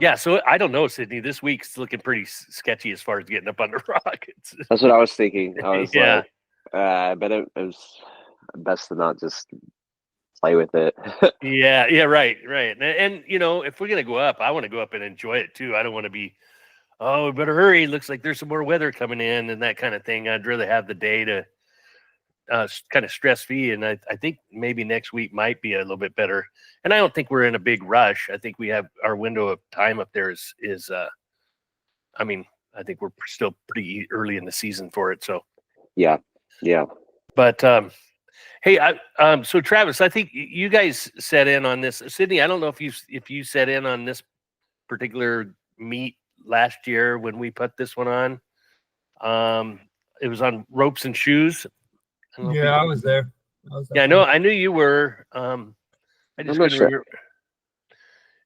Yeah, so I don't know, Sydney. This week's looking pretty sketchy as far as getting up on the rock. That's what I was thinking. I was Yeah. like, I bet it was best to not just play with it. Yeah, right. And if we're gonna go up, I want to go up and enjoy it too. I don't want to be, oh, we better hurry. Looks like there's some more weather coming in and that kind of thing. I'd rather have the day to kind of stress-free, and I think maybe next week might be a little bit better. And I don't think we're in a big rush. I think we have our window of time up there is I mean, I think we're still pretty early in the season for it. So yeah. But hey, so Travis, I think you guys set in on this. Sydney, I don't know if you set in on this particular meet last year when we put this one on. It was on ropes and shoes. I was there. I knew you were. I just couldn't remember.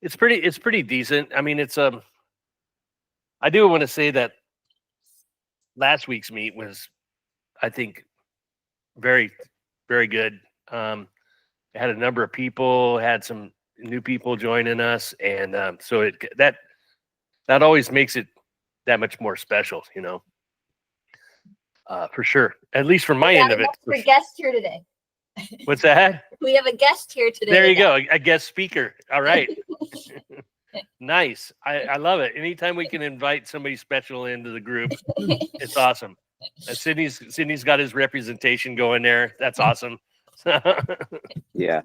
It's pretty decent. I mean, I do want to say that last week's meet was, I think, very, very good. It had a number of people, had some new people joining us, and so that always makes it that much more special, for sure. At least from my end of it. We have a guest here today. What's that? We have a guest here today. There you go, a guest speaker. All right. Nice. I love it. Anytime we can invite somebody special into the group, it's awesome. Sydney's got his representation going there. That's awesome. Yeah.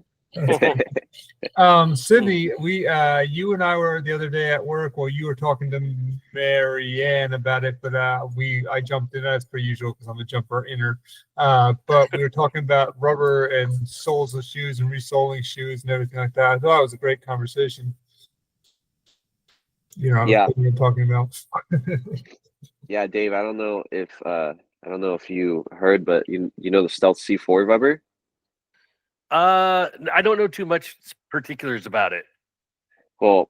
Sydney, you and I were the other day at work while you were talking to Marianne about it, but I jumped in as per usual because I'm a jumper inner. But we were talking about rubber and soles of shoes and resoling shoes and everything like that. I thought it was a great conversation. What we're talking about. Yeah, Dave, I don't know if you heard, but you know the Stealth C4 rubber? I don't know too much particulars about it. Well,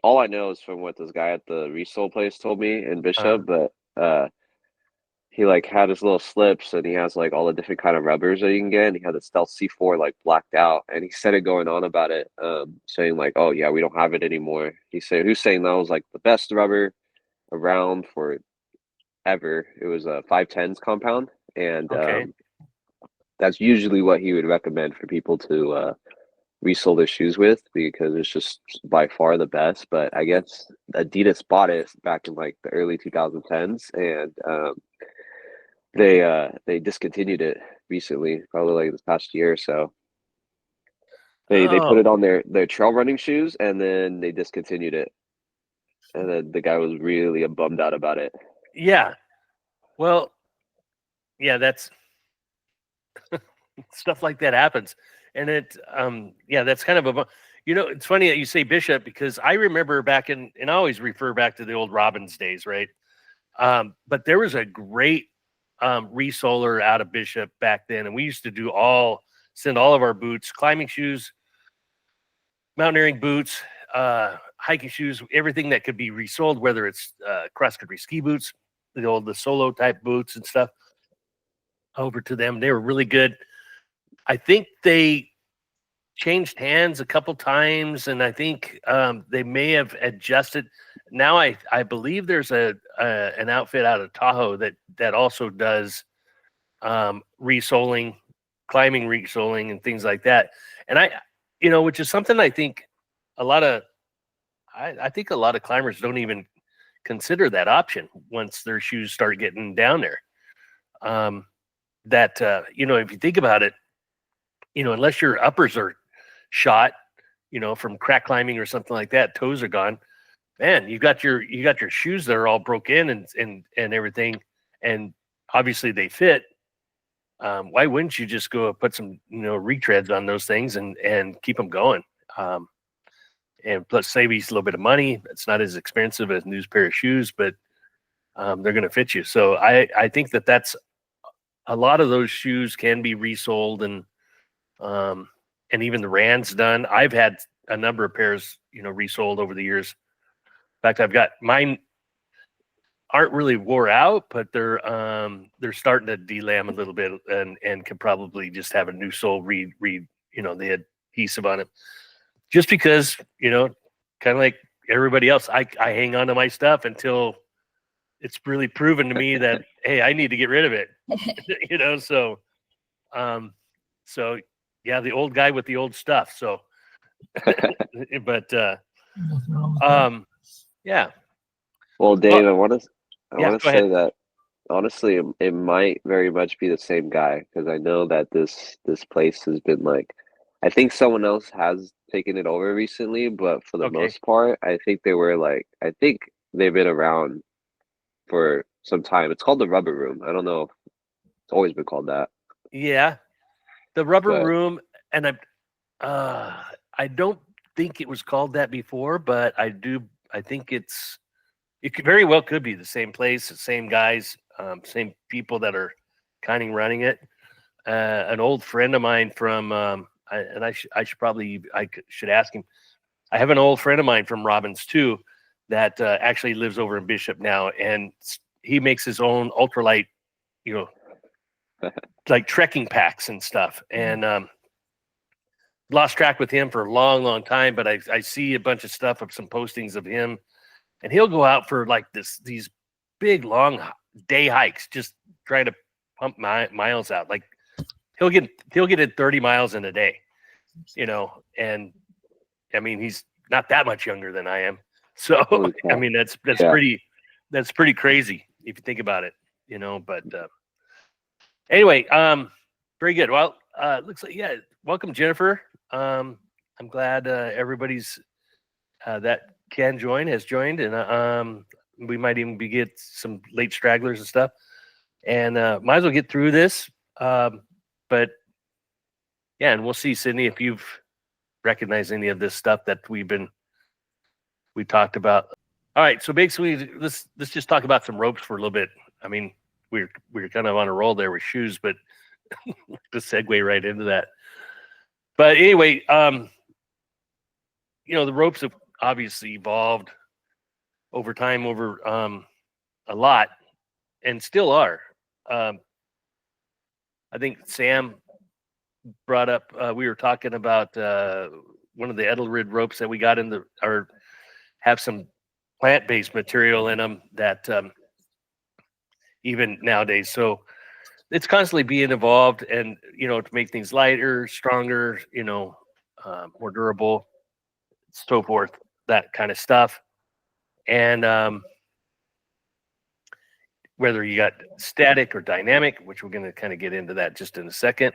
all I know is from what this guy at the resole place told me in Bishop, but he had his little slips and he has all the different kind of rubbers that you can get, and he had the Stealth C4 blacked out, and he started going on about it, saying oh yeah, we don't have it anymore. Who's saying that was the best rubber around for ever. It was a 510s compound, and that's usually what he would recommend for people to resole their shoes with, because it's just by far the best. But I guess Adidas bought it back in the early 2010s, and they discontinued it recently, probably this past year or so. They put it on their trail running shoes, and then they discontinued it. And then the guy was really bummed out about it. Yeah. Well, yeah, that's stuff like that happens. And that's kind of it's funny that you say Bishop, because I remember back and I always refer back to the old Robbins days, right? But there was a great resoler out of Bishop back then, and we used to send all of our boots, climbing shoes, mountaineering boots, hiking shoes, everything that could be resoled, whether it's cross-country ski boots, the solo type boots and stuff, over to them. They were really good. I think they changed hands a couple times, and I think they may have adjusted. Now I believe there's an outfit out of Tahoe that also does resoling, climbing resoling, and things like that. And which is something I think I think a lot of climbers don't even consider that option once their shoes start getting down there. If you think about it, unless your uppers are shot, from crack climbing or something like that, toes are gone, man, you got your shoes that are all broke in and everything, and obviously they fit. Why wouldn't you just go put some retreads on those things and keep them going? And plus save you a little bit of money. It's not as expensive as a new pair of shoes, but they're going to fit you. So I think that's a lot of those shoes can be resold, and even the Rand's done. I've had a number of pairs, resold over the years. In fact, I've got mine aren't really wore out, but they're starting to delam a little bit, and could probably just have a new sole the adhesive on it. Just because, kind of like everybody else, I hang on to my stuff until it's really proven to me that, hey, I need to get rid of it. So yeah, the old guy with the old stuff. So but Nothing wrong with that. yeah. Well, Dave, Well, I want to yeah, go say ahead. that honestly, it might very much be the same guy because I know that this place has been like, I think someone else has taken it over recently, but for the Okay. most part, I think they've been around for some time. It's called the Rubber Room. I don't know if it's always been called that, Yeah. The Rubber but Room, and I don't think it was called that before, but I think it very well could be the same place, the same guys, same people that are kind of running it. An old friend of mine from, I should ask him. I have an old friend of mine from Robbins too, that actually lives over in Bishop now, and he makes his own ultralight, like trekking packs and stuff. And lost track with him for a long, long time, but I see a bunch of stuff of some postings of him, and he'll go out for like these big long day hikes, just trying to pump miles out. Like he'll get it 30 miles in a day, and I mean he's not that much younger than I am, so holy I crap. mean that's Yeah. pretty crazy if you think about it, but anyway, very good. Well, looks like, yeah, welcome, Jennifer. I'm glad everybody's that can join has joined, and we might even get some late stragglers and stuff, and might as well get through this. But yeah, and we'll see, Sydney, if you've recognized any of this stuff that we talked about. All right, so basically, let's just talk about some ropes for a little bit. I mean, we're kind of on a roll there with shoes, but to segue right into that. But anyway, the ropes have obviously evolved over time, over a lot, and still are. I think Sam brought up, we were talking about one of the Edelrid ropes that we got have some plant-based material in them that even nowadays. So it's constantly being evolved, and to make things lighter, stronger, more durable, so forth, that kind of stuff. And whether you got static or dynamic, which we're going to kind of get into that just in a second.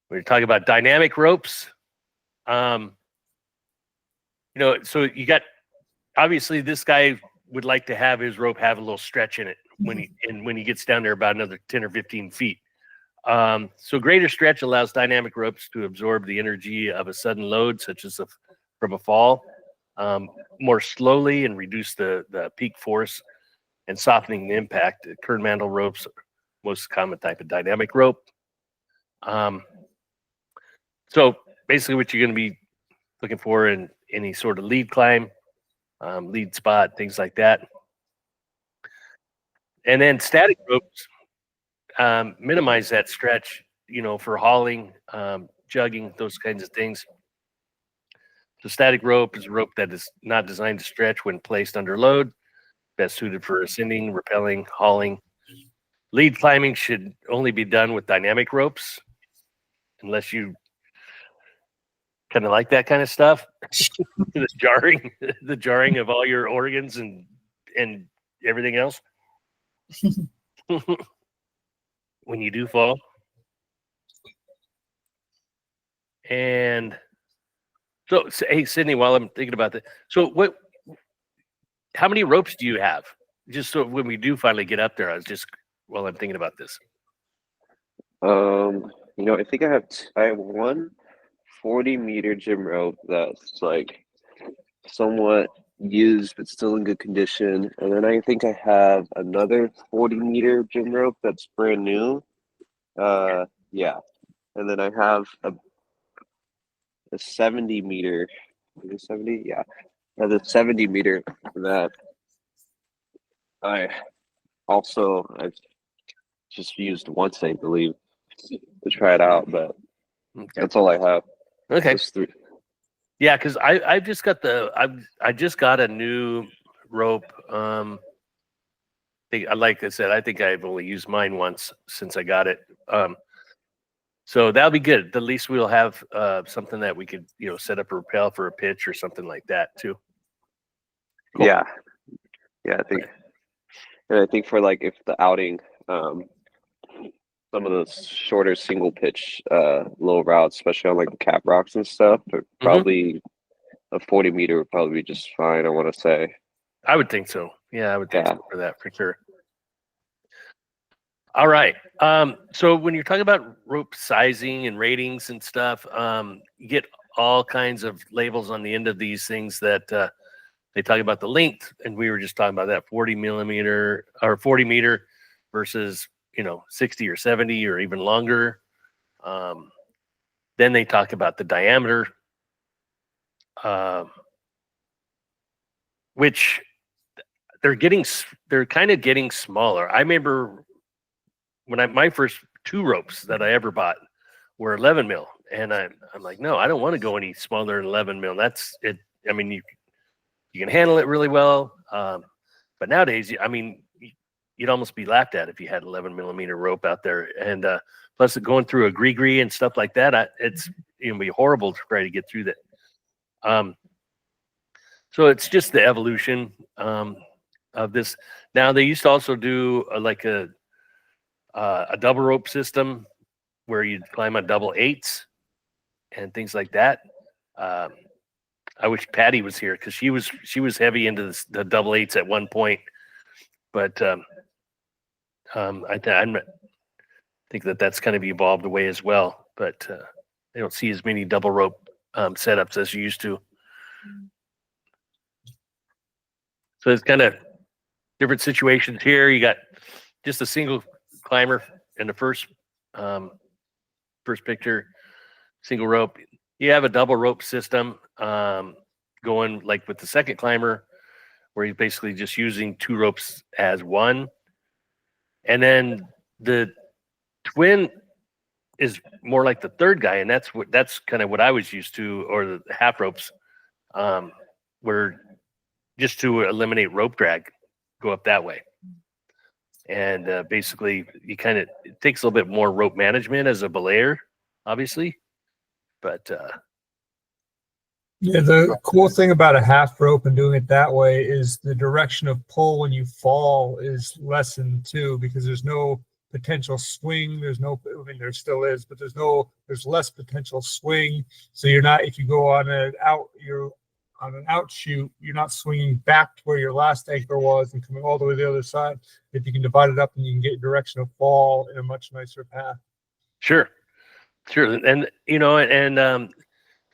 We're talking about dynamic ropes. So you got, obviously this guy would like to have his rope have a little stretch in it when he gets down there about another 10 or 15 feet. So greater stretch allows dynamic ropes to absorb the energy of a sudden load, such as from a fall, more slowly, and reduce the peak force and softening the impact. Kernmantle ropes, most common type of dynamic rope. So basically what you're going to be looking for in any sort of lead climb, lead spot, things like that. And then static ropes minimize that stretch, for hauling, jugging, those kinds of things. So static rope is a rope that is not designed to stretch when placed under load, best suited for ascending, rappelling, hauling. Lead climbing should only be done with dynamic ropes, unless you kind of like that kind of stuff. the jarring of all your organs and everything else when you do fall. And so, hey, Sydney, while I'm thinking about that, so how many ropes do you have? Just so when we do finally get up there, while I'm thinking about this. I think I have one 40-meter gym rope that's like somewhat used but still in good condition, and then I think I have another 40-meter gym rope that's brand new. Yeah, and then I have a 70-meter. Is it 70? Yeah, I have a 70-meter that I've just used once, I believe, to try it out, but Okay. that's all I have. Okay. Those three. Yeah, because I've just got I just got a new rope. Like I said, I think I've only used mine once since I got it. So that'll be good. At least we'll have something that we could, set up a rappel for a pitch or something like that too. Cool. Yeah, I think, and I think for like if the outing, some of the shorter single pitch low routes, especially on like cap rocks and stuff, probably a 40 meter would probably be just fine. I want to say. I would think so. Yeah, I would think so for that for sure. All right. So when you're talking about rope sizing and ratings and stuff, you get all kinds of labels on the end of these things that they talk about the length, and we were just talking about that 40 millimeter or 40 meter versus 60 or 70 or even longer. Then they talk about the diameter, which they're kind of getting smaller. I remember when my first two ropes that I ever bought were 11 mil, and I'm like, no, I don't want to go any smaller than 11 mil. That's it. I mean, you can handle it really well, but nowadays, you'd almost be laughed at if you had 11 millimeter rope out there, and plus going through a gree and stuff like that, it's be horrible to try to get through that. So it's just the evolution of this. Now they used to also do a double rope system where you'd climb on double eights and things like that. I wish Patty was here because she was heavy into the double eights at one point, but I think that's kind of evolved away as well. But I don't see as many double rope setups as you used to. So it's kind of different situations here. You got just a single climber in the first picture, single rope. You have a double rope system going like with the second climber, where you're basically just using two ropes as one. And then the twin is more like the third guy, and that's kind of what I was used to, or the half ropes, where just to eliminate rope drag, go up that way. And basically, it takes a little bit more rope management as a belayer, obviously, but yeah, the cool thing about a half rope and doing it that way is the direction of pull when you fall is lessened too, because there's no potential swing. There still is, but there's less potential swing. So if you go on an outshoot, you're not swinging back to where your last anchor was and coming all the way to the other side. If you can divide it up, and you can get direction of fall in a much nicer path. Sure. And,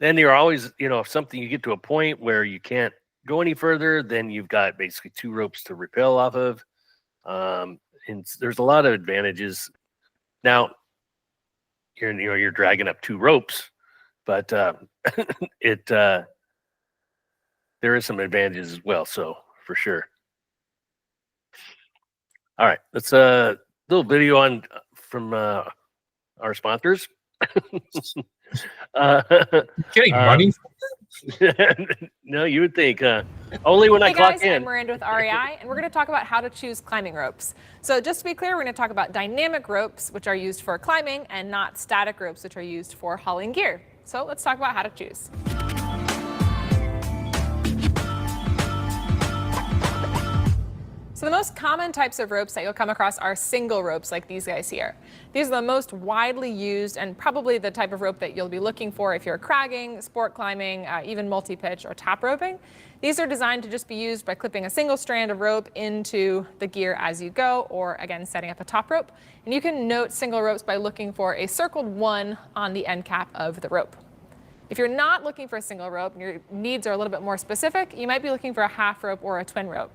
then you're always, if something, you get to a point where you can't go any further, then you've got basically two ropes to rappel off of. And there's a lot of advantages. Now, you're dragging up two ropes, but there is some advantages as well. So for sure. All right, let's little video from our sponsors. Getting money? No, you would think. Only when I clock in. Hey guys, I'm Miranda with REI, and we're going to talk about how to choose climbing ropes. So just to be clear, we're going to talk about dynamic ropes, which are used for climbing, and not static ropes, which are used for hauling gear. So let's talk about how to choose. So the most common types of ropes that you'll come across are single ropes like these guys here. These are the most widely used and probably the type of rope that you'll be looking for if you're cragging, sport climbing, even multi-pitch or top roping. These are designed to just be used by clipping a single strand of rope into the gear as you go, or again, setting up a top rope. And you can note single ropes by looking for a circled 1 on the end cap of the rope. If you're not looking for a single rope and your needs are a little bit more specific, you might be looking for a half rope or a twin rope.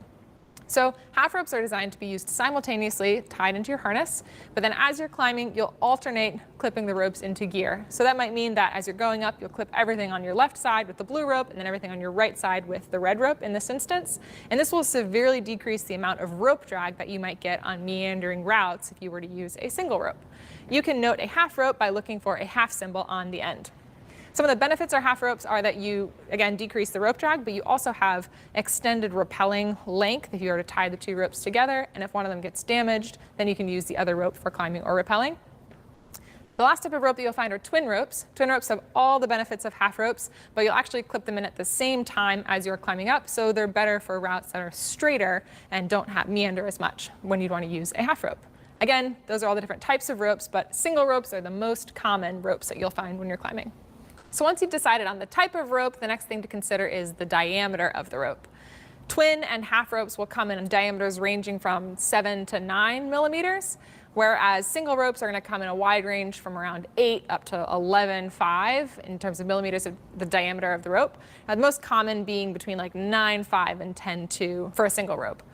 So half ropes are designed to be used simultaneously, tied into your harness, but then as you're climbing, you'll alternate clipping the ropes into gear. So that might mean that as you're going up, you'll clip everything on your left side with the blue rope and then everything on your right side with the red rope in this instance. And this will severely decrease the amount of rope drag that you might get on meandering routes if you were to use a single rope. You can note a half rope by looking for a half symbol on the end. Some of the benefits of half ropes are that you, again, decrease the rope drag, but you also have extended rappelling length if you were to tie the two ropes together. And if one of them gets damaged, then you can use the other rope for climbing or rappelling. The last type of rope that you'll find are twin ropes. Twin ropes have all the benefits of half ropes, but you'll actually clip them in at the same time as you're climbing up, so they're better for routes that are straighter and don't meander as much when you'd want to use a half rope. Again, those are all the different types of ropes, but single ropes are the most common ropes that you'll find when you're climbing. So once you've decided on the type of rope, the next thing to consider is the diameter of the rope. Twin and half ropes will come in diameters ranging from 7 to 9 millimeters. Whereas single ropes are going to come in a wide range from around 8 up to 11.5 in terms of millimeters of the diameter of the rope. The most common being between like 9.5 and 10.2 for a single rope.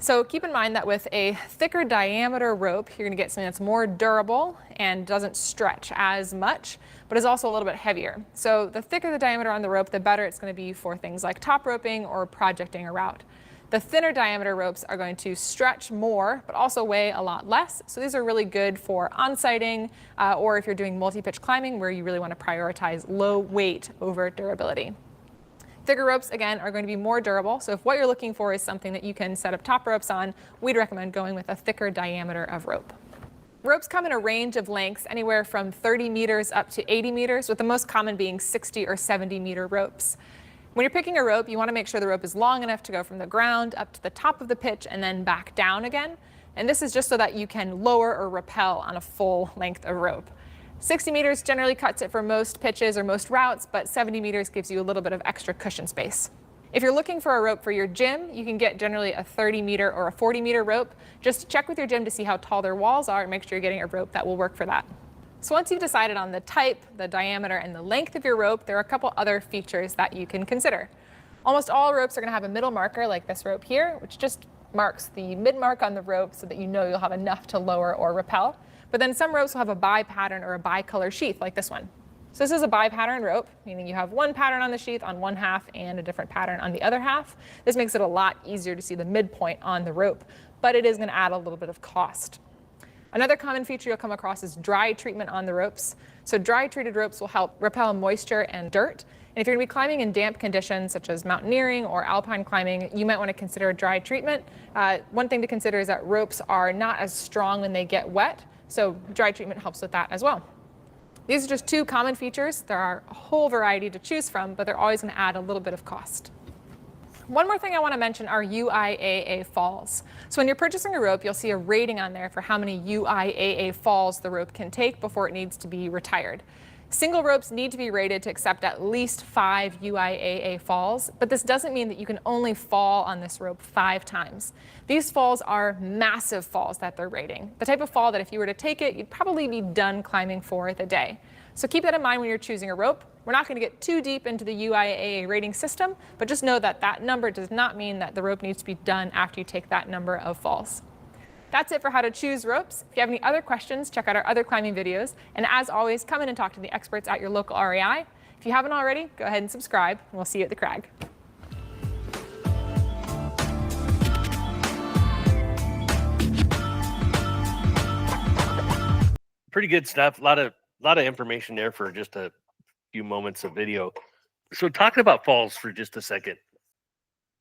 So keep in mind that with a thicker diameter rope, you're going to get something that's more durable and doesn't stretch as much, but is also a little bit heavier. So the thicker the diameter on the rope, the better it's going to be for things like top roping or projecting a route. The thinner diameter ropes are going to stretch more, but also weigh a lot less. So these are really good for on-sighting or if you're doing multi-pitch climbing where you really want to prioritize low weight over durability. Thicker ropes, again, are going to be more durable. So if what you're looking for is something that you can set up top ropes on, we'd recommend going with a thicker diameter of rope. Ropes come in a range of lengths anywhere from 30 meters up to 80 meters, with the most common being 60 or 70 meter ropes. When you're picking a rope, you want to make sure the rope is long enough to go from the ground up to the top of the pitch and then back down again. And this is just so that you can lower or rappel on a full length of rope. 60 meters generally cuts it for most pitches or most routes, but 70 meters gives you a little bit of extra cushion space. If you're looking for a rope for your gym, you can get generally a 30 meter or a 40 meter rope. Just check with your gym to see how tall their walls are and make sure you're getting a rope that will work for that. So once you've decided on the type, the diameter, and the length of your rope, there are a couple other features that you can consider. Almost all ropes are going to have a middle marker like this rope here, which just marks the mid mark on the rope so that you know you'll have enough to lower or rappel. But then some ropes will have a bi-pattern or a bi-color sheath like this one. So this is a bi-pattern rope, meaning you have one pattern on the sheath on one half and a different pattern on the other half. This makes it a lot easier to see the midpoint on the rope, but it is going to add a little bit of cost. Another common feature you'll come across is dry treatment on the ropes. So dry treated ropes will help repel moisture and dirt. And if you're going to be climbing in damp conditions such as mountaineering or alpine climbing, you might want to consider dry treatment. One thing to consider is that ropes are not as strong when they get wet, so dry treatment helps with that as well. These are just two common features. There are a whole variety to choose from, but they're always going to add a little bit of cost. One more thing I want to mention are UIAA falls. So when you're purchasing a rope, you'll see a rating on there for how many UIAA falls the rope can take before it needs to be retired. Single ropes need to be rated to accept at least 5 UIAA falls, but this doesn't mean that you can only fall on this rope 5 times. These falls are massive falls that they're rating. The type of fall that if you were to take it, you'd probably be done climbing for the day. So keep that in mind when you're choosing a rope. We're not going to get too deep into the UIAA rating system, but just know that that number does not mean that the rope needs to be done after you take that number of falls. That's it for how to choose ropes. If you have any other questions, check out our other climbing videos. And as always, come in and talk to the experts at your local REI. If you haven't already, go ahead and subscribe, and we'll see you at the crag. Pretty good stuff. A lot of information there for just a few moments of video. So talking about falls for just a second,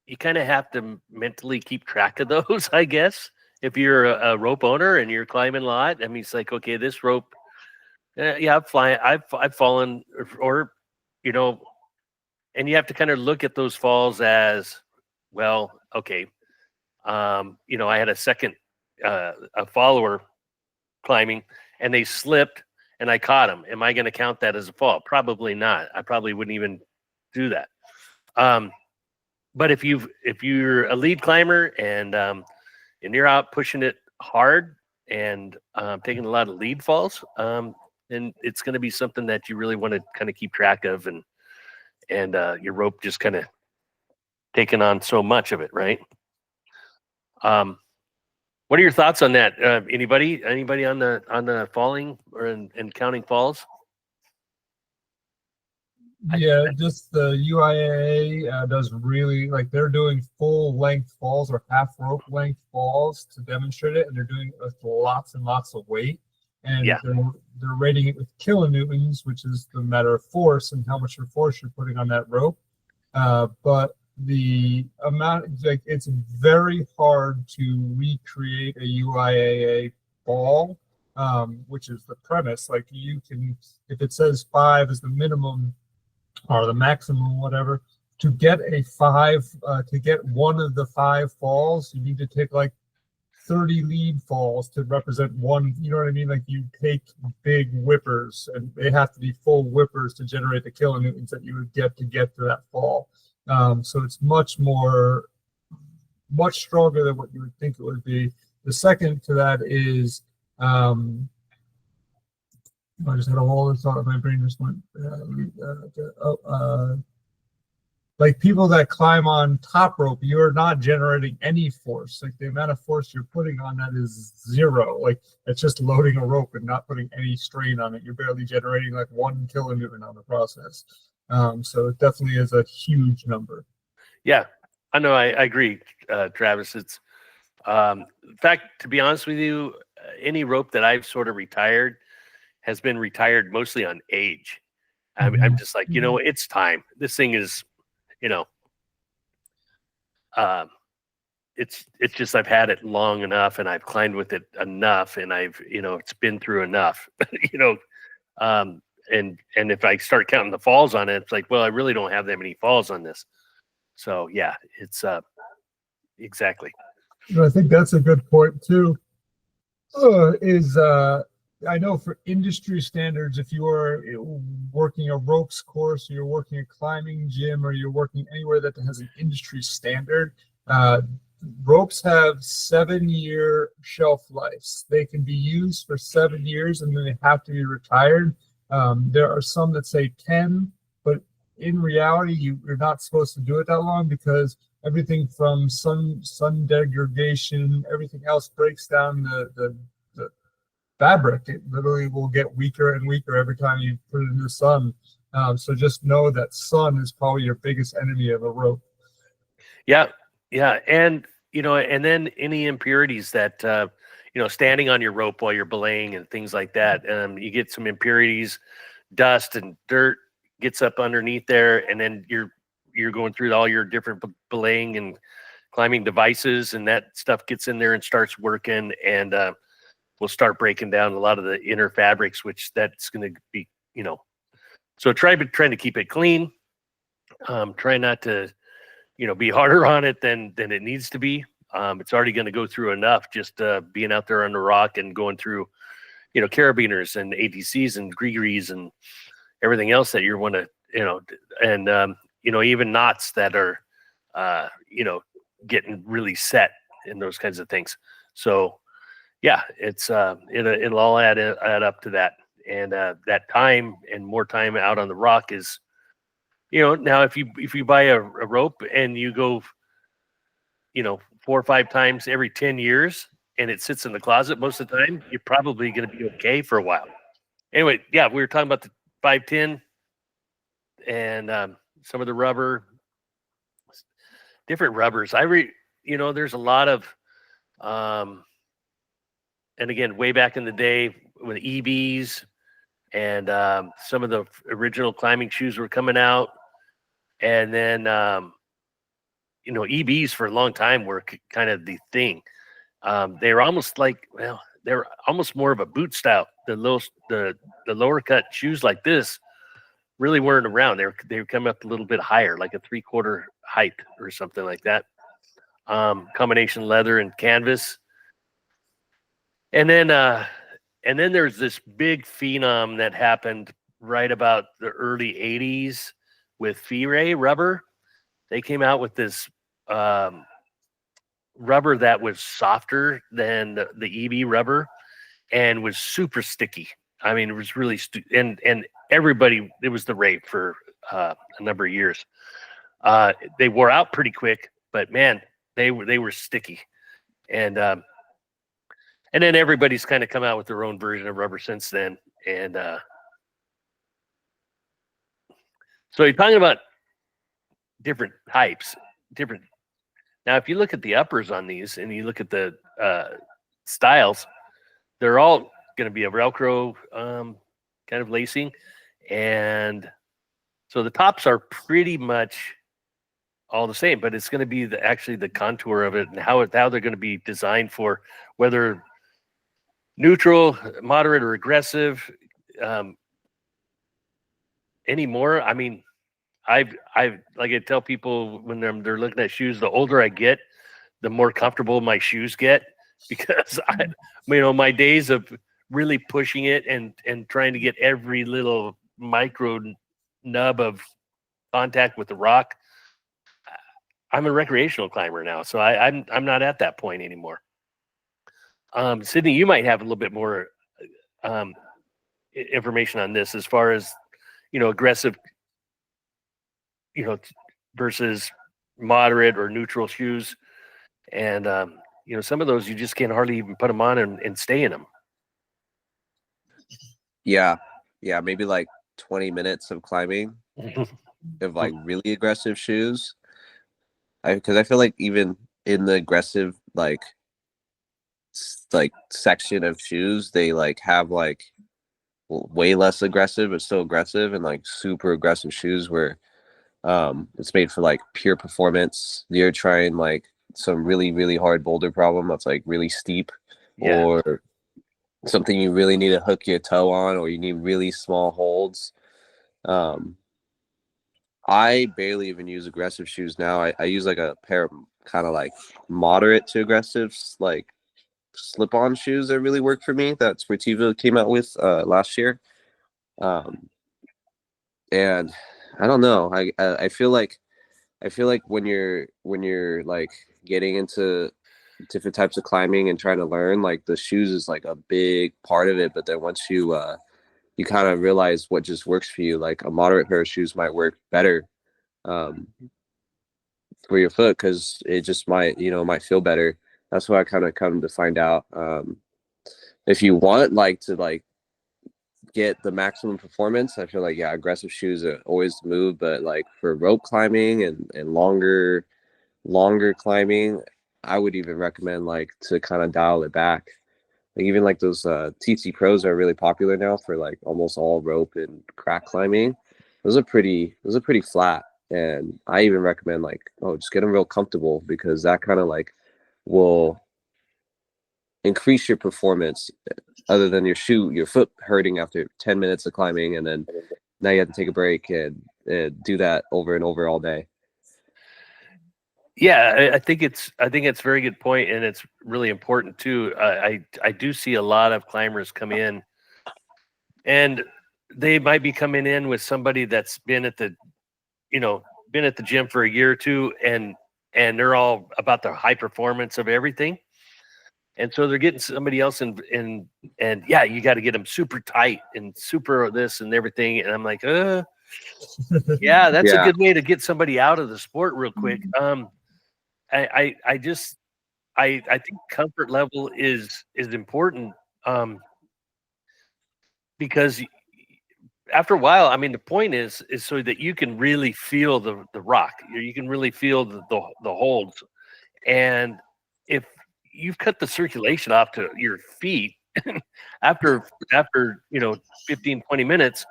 you kind of have to mentally keep track of those, I guess. If you're a rope owner and you're climbing a lot, I mean, it's like, okay, this rope, yeah, I've fallen, or, you know, and you have to kind of look at those falls as, well, okay, you know, I had a follower climbing and they slipped and I caught them. Am I going to count that as a fall? Probably not. I probably wouldn't even do that. But if you're a lead climber and you're out pushing it hard and taking a lot of lead falls, then it's going to be something that you really want to kind of keep track of, and your rope just kind of taking on so much of it, right? What are your thoughts on that? Anybody on the falling or and counting falls? Yeah, just the UIAA does really, like, they're doing full length falls or half rope length falls to demonstrate it, and they're doing it with lots and lots of weight. and Yeah. they're rating it with kilonewtons, which is the matter of force and how much force you're putting on that rope. But the amount, like, it's very hard to recreate a UIAA ball, which is the premise. Like, you can, if it says 5 is the minimum or the maximum, whatever, to get a 5, to get one of the 5 falls, you need to take like 30 lead falls to represent one. You know what I mean? Like, you take big whippers, and they have to be full whippers to generate the kilonewtons that you would get to that fall. So it's much stronger than what you would think it would be. The second to that is, I just had a whole other thought. My brain just went. Like, people that climb on top rope, you're not generating any force. Like, the amount of force you're putting on that is 0. Like, it's just loading a rope and not putting any strain on it. You're barely generating like 1 kilonewton on the process. So it definitely is a huge number. Yeah, I know. I agree, Travis. It's, in fact, to be honest with you, any rope that I've sort of retired has been retired mostly on age. I'm just like, it's time. This thing is, it's just, I've had it long enough, and I've climbed with it enough, and I've, it's been through enough, and if I start counting the falls on it, it's like, well, I really don't have that many falls on this. So yeah, it's exactly. I think that's a good point too. I know for industry standards, if you are working a ropes course, or you're working a climbing gym, or you're working anywhere that has an industry standard, ropes have 7-year shelf lives. They can be used for 7 years, and then they have to be retired. There are some that say 10, but in reality, you're not supposed to do it that long, because everything from sun degradation, everything else breaks down the fabric. It literally will get weaker and weaker every time you put it in the sun. So just know that sun is probably your biggest enemy of a rope. Yeah. And, and then any impurities that, standing on your rope while you're belaying and things like that, you get some impurities, dust and dirt gets up underneath there. And then you're going through all your different belaying and climbing devices, and that stuff gets in there and starts working, and we'll start breaking down a lot of the inner fabrics, which that's going to be, so trying to keep it clean. Try not to, be harder on it than it needs to be. It's already going to go through enough just being out there on the rock and going through, carabiners and ATCs and Grigris and everything else that you want to, and, even knots that are, getting really set and those kinds of things. So, yeah, it's it'll all add up to that, and that time and more time out on the rock is, now if you buy a rope and you go, 4 or 5 times every 10 years and it sits in the closet most of the time, you're probably going to be okay for a while. Anyway, yeah, we were talking about the 510 and some of the rubber, different rubbers. There's a lot of and again, way back in the day when EBs and some of the original climbing shoes were coming out, and then EBs for a long time were kind of the thing. They were almost like, they're almost more of a boot style. The lower cut shoes like this really weren't around. They were coming up a little bit higher, like a 3/4 height or something like that. Combination leather and canvas. And then there's this big phenom that happened right about the early 80s with Firay rubber. They came out with this rubber that was softer than the EB rubber and was super sticky. I mean, it was really and everybody, it was the rave for a number of years. They wore out pretty quick, but man, they were sticky. And then everybody's kind of come out with their own version of rubber since then. And so you're talking about different types, Now, if you look at the uppers on these and you look at the styles, they're all going to be a Velcro kind of lacing, and so the tops are pretty much all the same, but it's going to be actually the contour of it and how they're going to be designed for whether neutral, moderate, or aggressive. Anymore, I mean, I've like I tell people when they're looking at shoes, the older I get, the more comfortable my shoes get, because my days of really pushing it and trying to get every little micro nub of contact with the rock. I'm a recreational climber now, so I'm not at that point anymore. Sydney, you might have a little bit more information on this as far as aggressive, versus moderate or neutral shoes, and some of those you just can't hardly even put them on and stay in them. Yeah, maybe like 20 minutes of climbing of like really aggressive shoes. Because I feel like even in the aggressive like section of shoes, they like have like way less aggressive but still aggressive, and like super aggressive shoes where it's made for like pure performance. You're trying like some really, really hard boulder problem that's like really steep, or something you really need to hook your toe on, or you need really small holds. I barely even use aggressive shoes now. I use like a pair of kind of like moderate to aggressive like slip-on shoes that really work for me. That Sportiva came out with last year. And I don't know. I feel like when you're like getting into different types of climbing and trying to learn, like the shoes is like a big part of it. But then once you kind of realize what just works for you, like a moderate pair of shoes might work better for your foot, because it just might feel better. That's what I kind of come to find out. If you want like to like get the maximum performance, I feel like aggressive shoes are always the move. But like for rope climbing and longer climbing, I would even recommend like to kind of dial it back. Like even like those TT Pros are really popular now for like almost all rope and crack climbing. Those are pretty flat, and I even recommend like just get them real comfortable, because that kind of like will increase your performance, other than your foot hurting after 10 minutes of climbing, and then now you have to take a break and do that over and over all day. Yeah, I think it's a very good point, and it's really important too. I do see a lot of climbers come in, and they might be coming in with somebody that's been at the gym for a year or two, and they're all about the high performance of everything, and so they're getting somebody else and you got to get them super tight and super this and everything, and I'm like, yeah, that's a good way to get somebody out of the sport real quick. I think comfort level is important, because after a while, I mean, the point is so that you can really feel the rock, you can really feel the holds, and if you've cut the circulation off to your feet after 15, 20 minutes,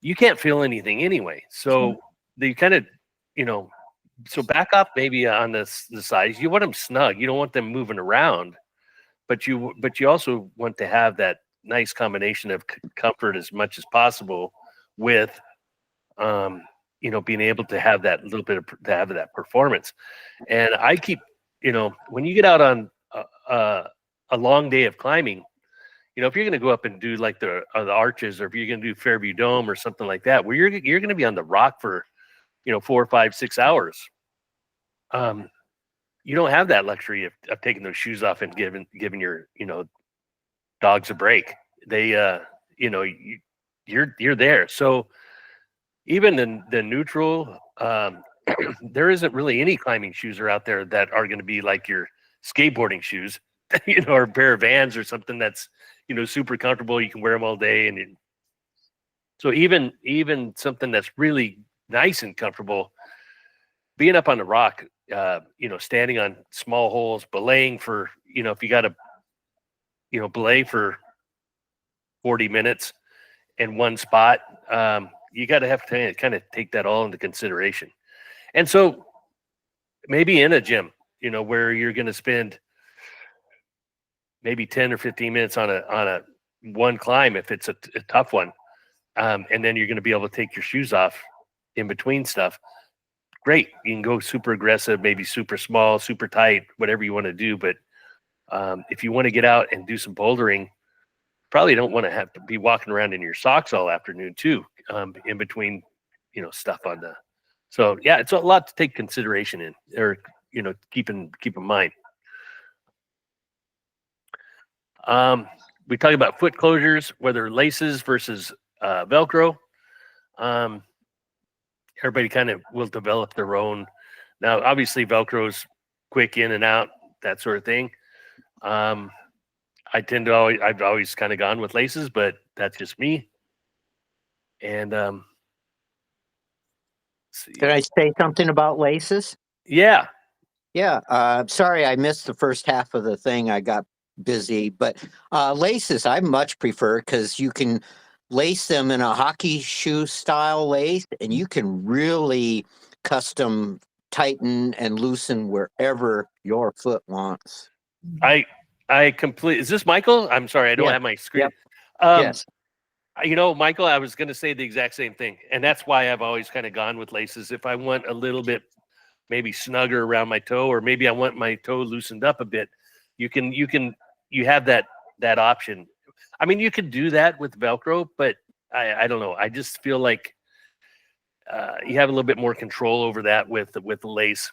you can't feel anything anyway. So they kind of so back off maybe on the sides. You want them snug. You don't want them moving around, but you also want to have that nice combination of comfort as much as possible with, being able to have that little bit to have that performance. And I keep, when you get out on a long day of climbing, if you're going to go up and do like the arches, or if you're going to do Fairview Dome or something like that, where you're going to be on the rock for 4, 5, 6 hours. You don't have that luxury of taking those shoes off and giving your, dogs a break. They, you're there. So even the neutral, there isn't really any climbing shoes are out there that are going to be like your skateboarding shoes, or a pair of Vans or something that's, super comfortable. You can wear them all day. And so even something that's really nice and comfortable, being up on the rock, standing on small holes, belaying for, if you got to, belay for 40 minutes in one spot. You got to have to kind of take that all into consideration. And so maybe in a gym, where you're going to spend maybe 10 or 15 minutes on a one climb, if it's a tough one. And then you're going to be able to take your shoes off in between stuff. Great. You can go super aggressive, maybe super small, super tight, whatever you want to do. But if you want to get out and do some bouldering, probably don't want to have to be walking around in your socks all afternoon too, in between, stuff on the. So yeah, it's a lot to take consideration in, or keep in mind. We talk about foot closures, whether laces versus Velcro. Everybody kind of will develop their own. Now, obviously, Velcro's quick in and out, that sort of thing. I've always kind of gone with laces, but that's just me. And Can I say something about laces? yeah, Yeah. Sorry, I missed the first half of the thing. I got busy, but laces I much prefer because you can lace them in a hockey shoe style lace, and you can really custom tighten and loosen wherever your foot wants. I completely. Is this Michael? I'm sorry, I don't Yeah. have my screen. Yep. Yes. Michael, I was going to say the exact same thing, and that's why I've always kind of gone with laces. If I want a little bit, maybe snugger around my toe, or maybe I want my toe loosened up a bit, you have that option. I mean, you could do that with Velcro, but I don't know. I just feel like you have a little bit more control over that with the lace.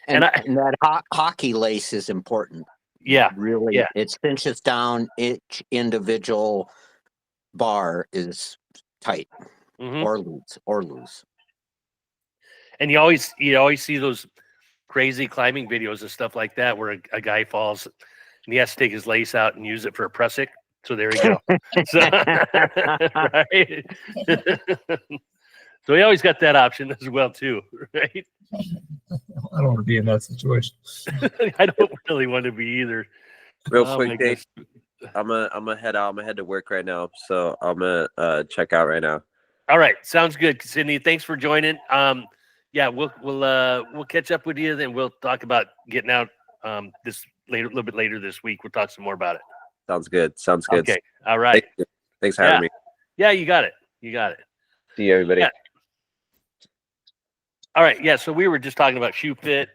And that hockey lace is important. Yeah, Really, yeah. it cinches down. Each individual bar is tight mhm. or loose. And you always see those crazy climbing videos and stuff like that where a guy falls and he has to take his lace out and use it for a press-it. So there you go. So, right? So we always got that option as well too, right? I don't want to be in that situation. I don't really want to be either. Real Oh, quick, my Dave. gosh. I'm gonna head out. I'm gonna head to work right now, so I'm gonna check out right now. All right, sounds good, Sydney. Thanks for joining. Yeah, we'll catch up with you, then we'll talk about getting out this later, a little bit later this week. We'll talk some more about it. Sounds good. Sounds good. Okay. All right. Thanks for having me. Yeah, you got it. You got it. See you, everybody. Yeah. All right. Yeah. So we were just talking about shoe fit,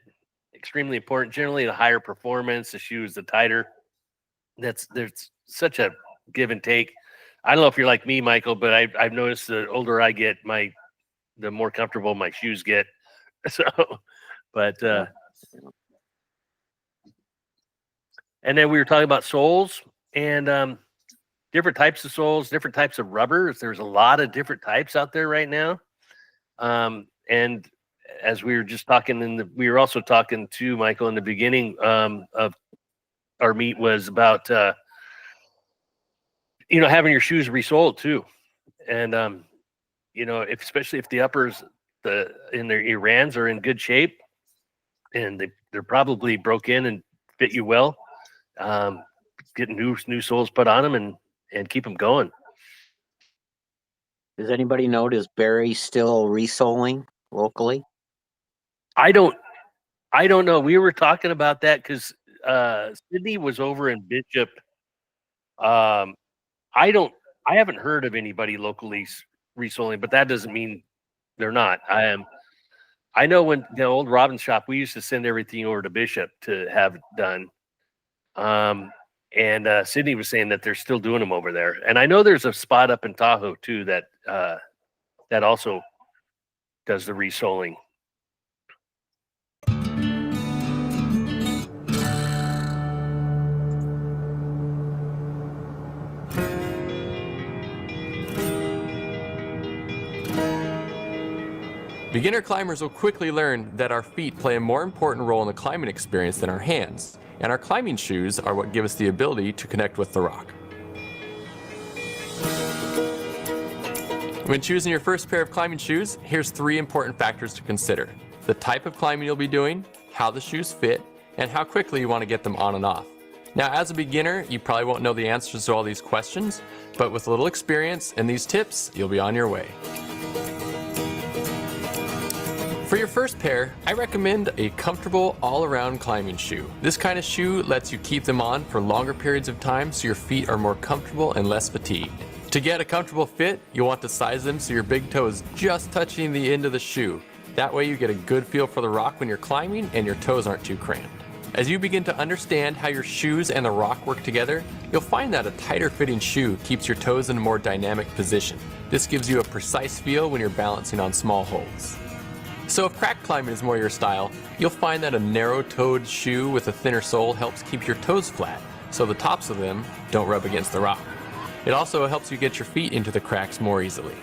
extremely important. Generally, the higher performance, the shoes, the tighter. There's such a give and take. I don't know if you're like me, Michael, but I've noticed the older I get, the more comfortable my shoes get. So, but and then we were talking about soles and different types of soles, different types of rubbers. There's a lot of different types out there right now. And as we were just talking we were also talking to Michael in the beginning of our meet was about having your shoes resoled too. And especially if the uppers in their Irans are in good shape and they're probably broke in and fit you well, get new soles put on them and keep them going. Does anybody know, is Barry still resoling locally? I don't know. We were talking about that because Sydney was over in Bishop. I haven't heard of anybody locally resoling, but that doesn't mean they're not. I know when the old Robin shop, we used to send everything over to Bishop to have it done. And Sydney was saying that they're still doing them over there. And I know there's a spot up in Tahoe too that also does the resoling. Beginner climbers will quickly learn that our feet play a more important role in the climbing experience than our hands, and our climbing shoes are what give us the ability to connect with the rock. When choosing your first pair of climbing shoes, here's 3 important factors to consider: the type of climbing you'll be doing, how the shoes fit, and how quickly you want to get them on and off. Now, as a beginner, you probably won't know the answers to all these questions, but with a little experience and these tips, you'll be on your way. For your first pair, I recommend a comfortable all-around climbing shoe. This kind of shoe lets you keep them on for longer periods of time so your feet are more comfortable and less fatigued. To get a comfortable fit, you'll want to size them so your big toe is just touching the end of the shoe. That way you get a good feel for the rock when you're climbing and your toes aren't too cramped. As you begin to understand how your shoes and the rock work together, you'll find that a tighter fitting shoe keeps your toes in a more dynamic position. This gives you a precise feel when you're balancing on small holds. So if crack climbing is more your style, you'll find that a narrow-toed shoe with a thinner sole helps keep your toes flat, so the tops of them don't rub against the rock. It also helps you get your feet into the cracks more easily.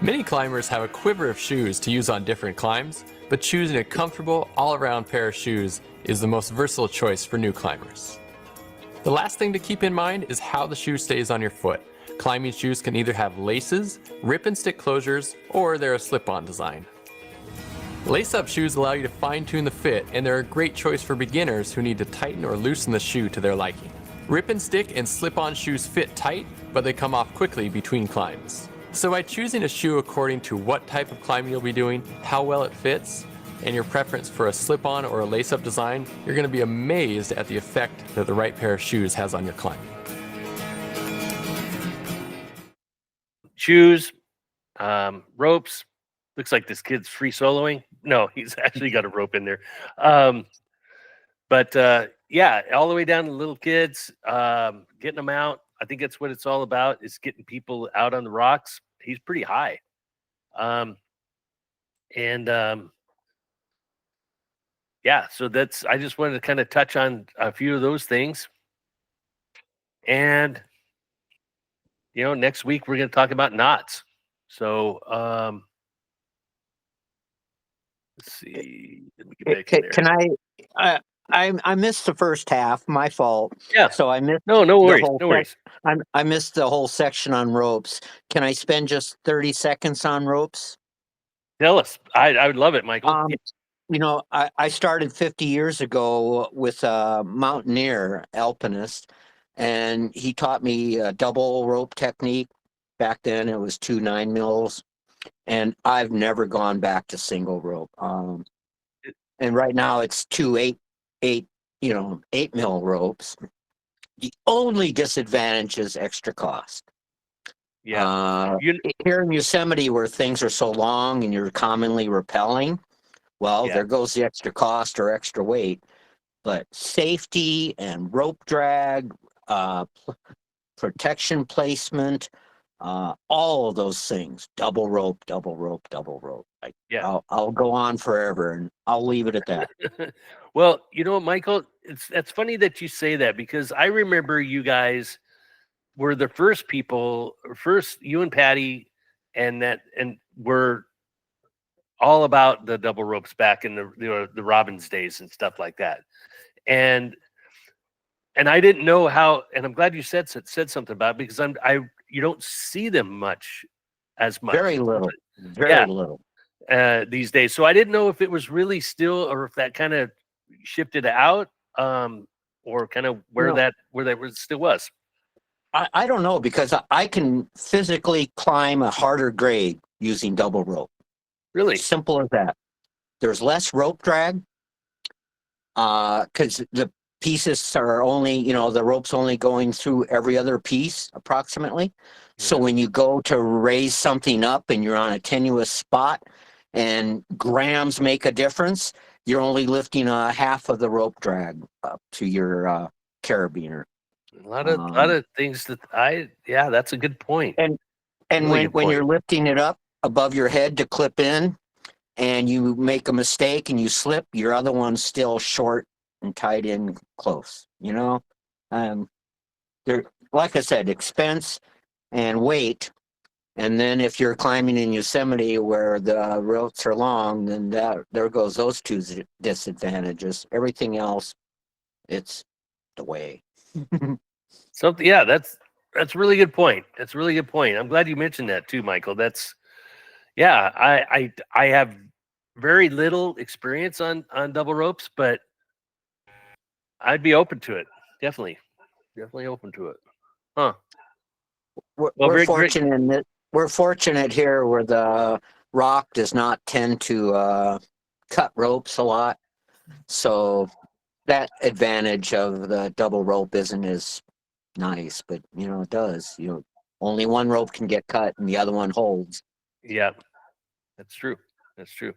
Many climbers have a quiver of shoes to use on different climbs, but choosing a comfortable, all-around pair of shoes is the most versatile choice for new climbers. The last thing to keep in mind is how the shoe stays on your foot. Climbing shoes can either have laces, rip and stick closures, or they're a slip-on design. Lace-up shoes allow you to fine-tune the fit, and they're a great choice for beginners who need to tighten or loosen the shoe to their liking. Rip and stick and slip-on shoes fit tight, but they come off quickly between climbs. So by choosing a shoe according to what type of climbing you'll be doing, how well it fits, and your preference for a slip-on or a lace-up design, you're going to be amazed at the effect that the right pair of shoes has on your climbing. Shoes, ropes. Looks like this kid's free soloing. No, he's actually got a rope in there. Yeah, all the way down to little kids, getting them out. I think that's what it's all about, is getting people out on the rocks. He's pretty high. Yeah, so I just wanted to kind of touch on a few of those things. And, next week we're going to talk about knots. So, let's see. Let me get back in there. Can I missed the first half, my fault. Yeah. So I missed No worries. whole No worries. I missed the whole section on ropes. Can I spend just 30 seconds on ropes? Tell us. I would love it, Michael. I started 50 years ago with a mountaineer alpinist, and he taught me a double rope technique. Back then it was 2 9mm, and I've never gone back to single rope. And right now it's 2 8mm ropes. The only disadvantage is extra cost. Yeah. Here in Yosemite, where things are so long and you're commonly rappelling, well, there goes the extra cost or extra weight. But safety and rope drag, protection placement, all of those things, double rope. I'll go on forever, and I'll leave it at that. Well, Michael, it's funny that you say that, because I remember you guys were the first people, you and Patty, and were all about the double ropes back in the Robbins days and stuff like that. And I didn't know how, and I'm glad you said something about it, because you don't see them as much. Very little. These days. So I didn't know if it was really still, or if that kind of shifted out, or kind of where that still was. I don't know, because I can physically climb a harder grade using double rope. Really? Simple as that. There's less rope drag, because the pieces are only, the rope's only going through every other piece approximately. So when you go to raise something up and you're on a tenuous spot and grams make a difference, you're only lifting a half of the rope drag up to your carabiner. A lot of things that's a good point. And Really when you're lifting it up above your head to clip in, and you make a mistake and you slip, your other one's still short and tied in close. There, like I said, expense and weight. And then if you're climbing in Yosemite where the ropes are long, then there goes those two disadvantages. Everything else, it's the way. Something, yeah, that's a really good point. That's a really good point. I'm glad you mentioned that too, Michael. I have very little experience on double ropes, but I'd be open to it. definitely open to it. Huh? We're, Well, we're very great. fortunate in that we're fortunate here where the rock does not tend to cut ropes a lot. So that advantage of the double rope isn't as nice, but it does. Only one rope can get cut and the other one holds. Yeah, that's true. That's true.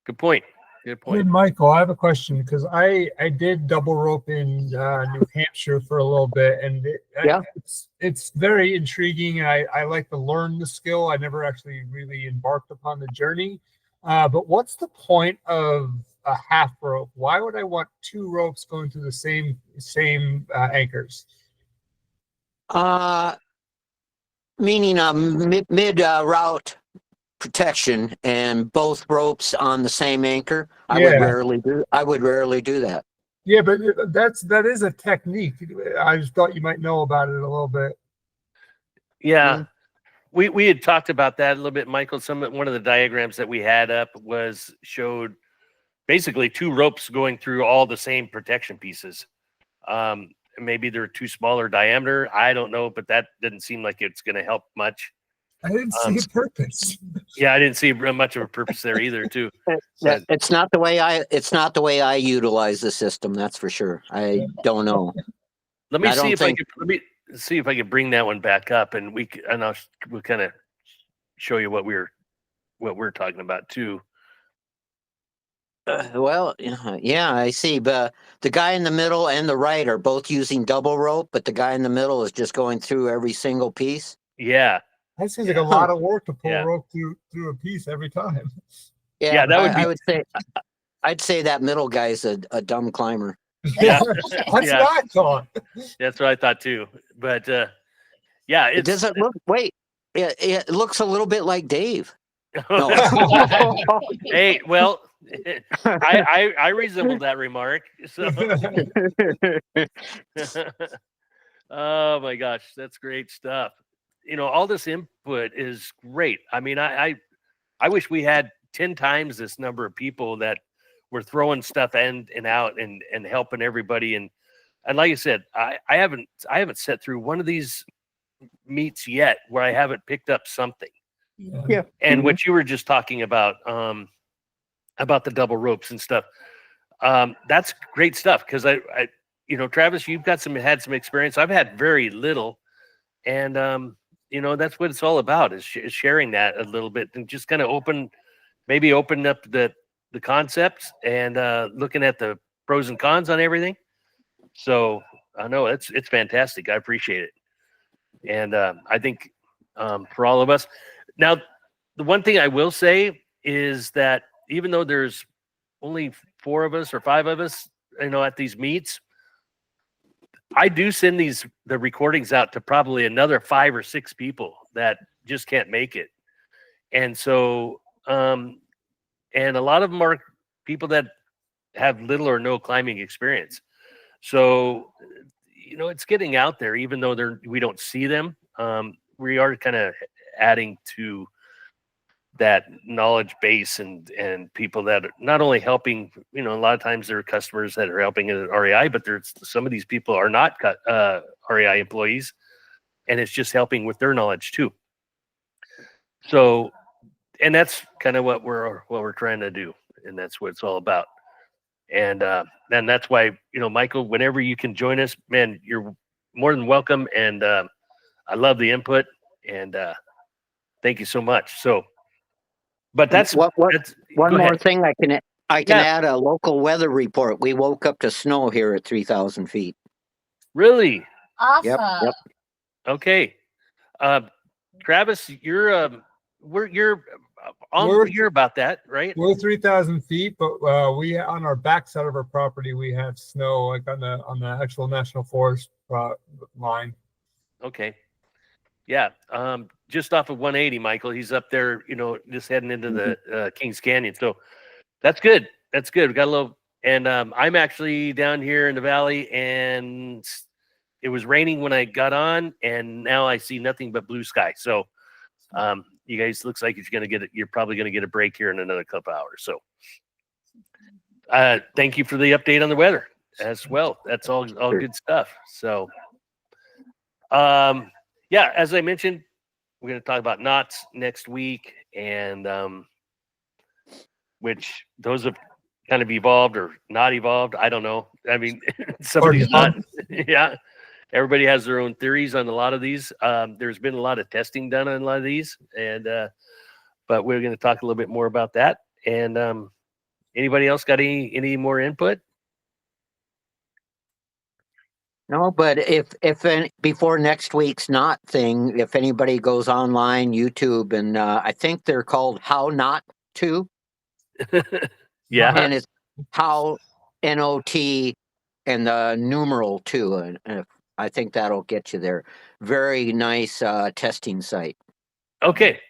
Good point. Good Hey, point. Michael, I have a question because I did double rope in New Hampshire for a little bit, and Yeah. it's very intriguing. I like to learn the skill. I never actually really embarked upon the journey. But what's the point of a half rope? Why would I want two ropes going through the same anchors? Meaning a mid route protection and both ropes on the same anchor. I would rarely do that. Yeah, but that is a technique. I just thought you might know about it a little bit. Yeah. We had talked about that a little bit, Michael. One of the diagrams that we had up showed basically two ropes going through all the same protection pieces. Maybe they're too smaller diameter. I don't know, but that didn't seem like it's going to help much. I didn't see a purpose. Yeah, I didn't see much of a purpose there either, too. It's not the way I utilize the system. That's for sure. I don't know. Let me I see don't if think- I can bring that one back up, and we'll kind of show you what we're talking about too. Well, yeah, I see. But the guy in the middle and the right are both using double rope, but the guy in the middle is just going through every single piece. Yeah, That seems like a lot of work to pull Yeah. rope through a piece every time. Yeah, that would be- I would say. I'd say that middle guy's a dumb climber. Yeah. That's what Yeah. I thought. that's what I thought too. But yeah, It it's doesn't look. Wait, it looks a little bit like Dave. No. Hey, well, I resemble that remark. So, oh my gosh, that's great stuff. All this input is great. I mean, I wish we had 10 times this number of people that were throwing stuff in and out and helping everybody. And like I said, I haven't sat through one of these meets yet where I haven't picked up something. Yeah. And what you were just talking about the double ropes and stuff, that's great stuff. Because I Travis, you've had some experience. I've had very little, and that's what it's all about is sharing that a little bit and just kind of open up the concepts and looking at the pros and cons on everything. So I know it's fantastic. I appreciate it, and I think for all of us. Now, the one thing I will say is that even though there's only 4 of us or 5 of us, at these meets, I do send the recordings out to probably another 5 or 6 people that just can't make it. And so, and a lot of them are people that have little or no climbing experience. So, it's getting out there, even though we don't see them. We are kind of adding to that knowledge base and people that are not only helping, a lot of times there are customers that are helping at REI, but there's some of these people are not REI employees, and it's just helping with their knowledge too. So, and that's kind of what we're trying to do, and that's what it's all about. And that's why, Michael, whenever you can join us, man, you're more than welcome. And I love the input, and thank you so much. So, but that's one go more ahead. thing I can Yeah. add a local weather report. We woke up to snow here at 3,000 feet. Really? Awesome. Yep. Okay. Travis, you're about that, right? We're 3,000 feet, but we on our backside of our property we have snow, like on the actual national forest line. Okay. Yeah. Just off of 180, Michael. He's up there, just heading into the Kings Canyon. So that's good. That's good. We got a little, and I'm actually down here in the valley, and it was raining when I got on, and now I see nothing but blue sky. So you guys, looks like you're probably going to get a break here in another couple hours. So thank you for the update on the weather. as well. That's all good stuff. So, yeah, as I mentioned, we're going to talk about knots next week, and which those have kind of evolved or not evolved. I don't know. I mean, somebody's not. Yeah, everybody has their own theories on a lot of these. There's been a lot of testing done on a lot of these, and but we're going to talk a little bit more about that. And anybody else got any more input? No, but before next week's not thing, if anybody goes online, YouTube, and I think they're called How Not To. Yeah. And it's how NOT and the numeral 2. And I think that'll get you there. Very nice testing site. Okay.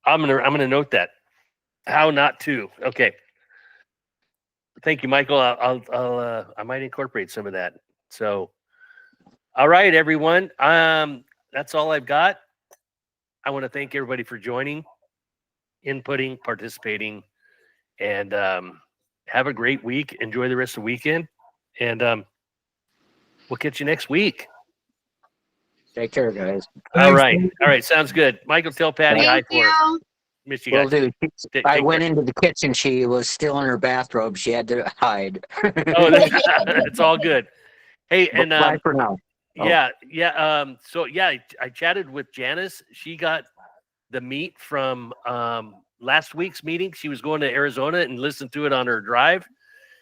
I'm gonna note that. How not to. Okay. Thank you, Michael. I might incorporate some of that. So, all right, everyone. That's all I've got. I want to thank everybody for joining, inputting, participating, and have a great week. Enjoy the rest of the weekend, and we'll catch you next week. Take care, guys. All right. Sounds good. Michael, tell Patty hi Thank for us. you. Miss you Will guys. do. I went into the kitchen. She was still in her bathrobe. She had to hide. Oh, it's all good. Hey, and bye for now. Oh. yeah. So yeah, I chatted with Janice. She got the meat from last week's meeting. She was going to Arizona and listened to it on her drive.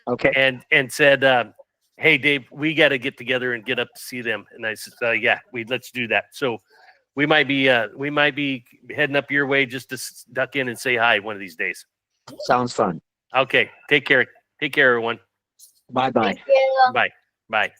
Okay. And said, "Hey, Dave, we got to get together and get up to see them." And I said, "Yeah, let's do that." So we might be heading up your way just to duck in and say hi one of these days. Sounds fun. Okay. Take care. Take care, everyone. Bye bye. Thank you. Bye. Bye.